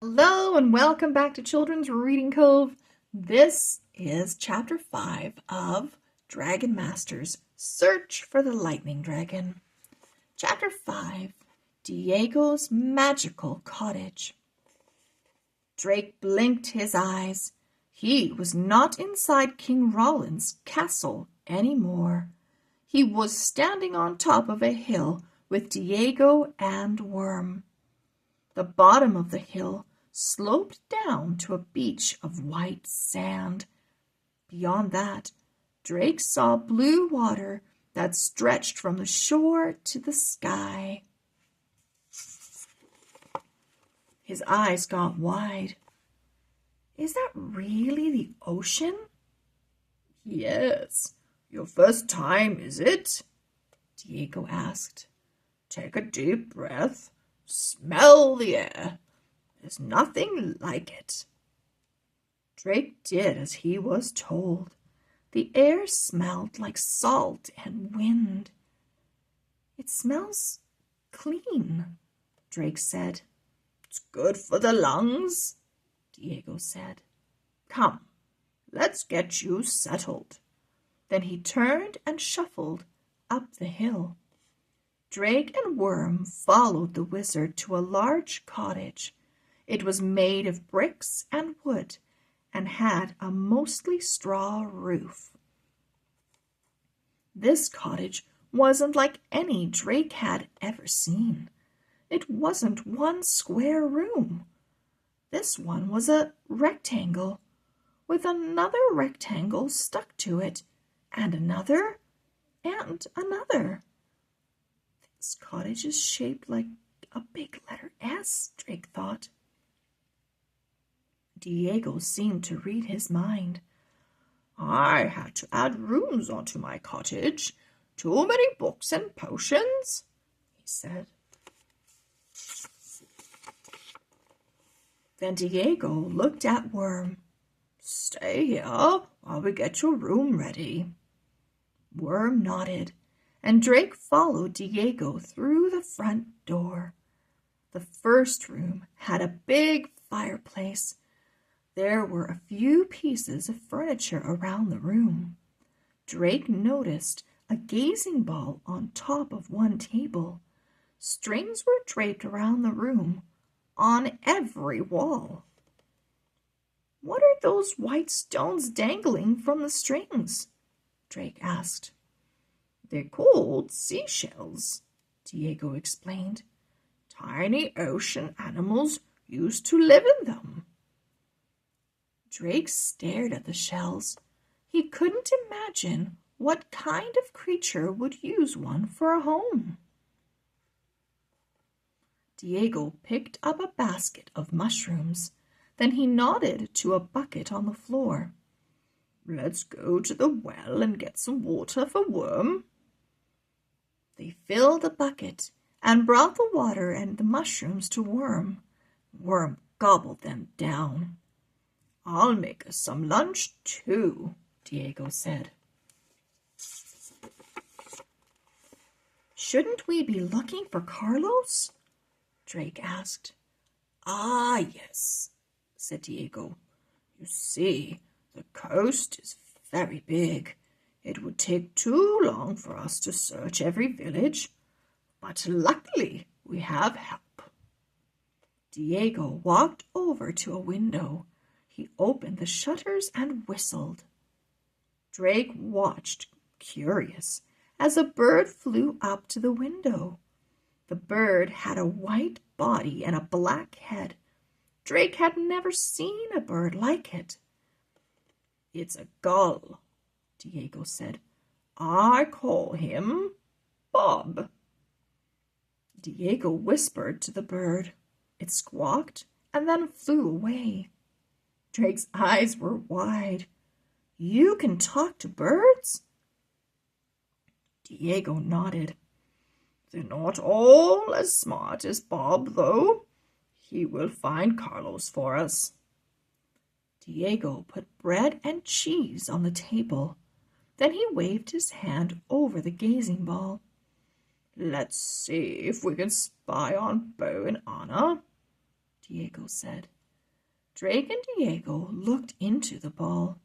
Hello and welcome back to Children's Reading Cove. This is Chapter 5 of Dragon Master's Search for the Lightning Dragon. Chapter 5, Diego's Magical Cottage. Drake blinked his eyes. He was not inside King Roland's castle anymore. He was standing on top of a hill with Diego and Worm. The bottom of the hill sloped down to a beach of white sand. Beyond that, Drake saw blue water that stretched from the shore to the sky. His eyes got wide. Is that really the ocean? Yes. Your first time, is it? Diego asked. Take a deep breath. Smell the air. There's nothing like it. Drake did as he was told. The air smelled like salt and wind. It smells clean, Drake said. It's good for the lungs, Diego said. Come, let's get you settled. Then he turned and shuffled up the hill. Drake and Worm followed the wizard to a large cottage. It was made of bricks and wood and had a mostly straw roof. This cottage wasn't like any Drake had ever seen. It wasn't one square room. This one was a rectangle with another rectangle stuck to it, and another, and another. This cottage is shaped like a big letter S, Drake thought. Diego seemed to read his mind. I had to add rooms onto my cottage. Too many books and potions, he said. Then Diego looked at Worm. Stay here while we get your room ready. Worm nodded, and Drake followed Diego through the front door. The first room had a big fireplace. There were a few pieces of furniture around the room. Drake noticed a gazing ball on top of one table. Strings were draped around the room, on every wall. What are those white stones dangling from the strings? Drake asked. They're called seashells, Diego explained. Tiny ocean animals used to live in them. Drake stared at the shells. He couldn't imagine what kind of creature would use one for a home. Diego picked up a basket of mushrooms. Then he nodded to a bucket on the floor. Let's go to the well and get some water for Worm. They filled the bucket and brought the water and the mushrooms to Worm. Worm gobbled them down. I'll make us some lunch, too, Diego said. Shouldn't we be looking for Carlos? Drake asked. Ah, yes, said Diego. You see, the coast is very big. It would take too long for us to search every village, but luckily we have help. Diego walked over to a window. He opened the shutters and whistled. Drake watched, curious, as a bird flew up to the window. The bird had a white body and a black head. Drake had never seen a bird like it. It's a gull, Diego said. I call him Bob. Diego whispered to the bird. It squawked and then flew away. Drake's eyes were wide. You can talk to birds? Diego nodded. They're not all as smart as Bob, though. He will find Carlos for us. Diego put bread and cheese on the table. Then he waved his hand over the gazing ball. Let's see if we can spy on Bo and Anna. Diego said. Drake and Diego looked into the ball.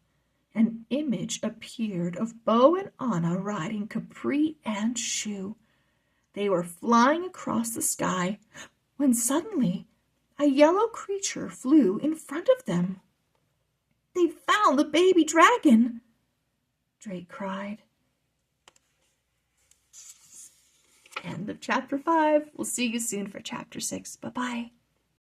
An image appeared of Bo and Anna riding Capri and Shoe. They were flying across the sky when suddenly a yellow creature flew in front of them. They found the baby dragon, Drake cried. End of chapter 5. We'll see you soon for chapter 6. Bye-bye.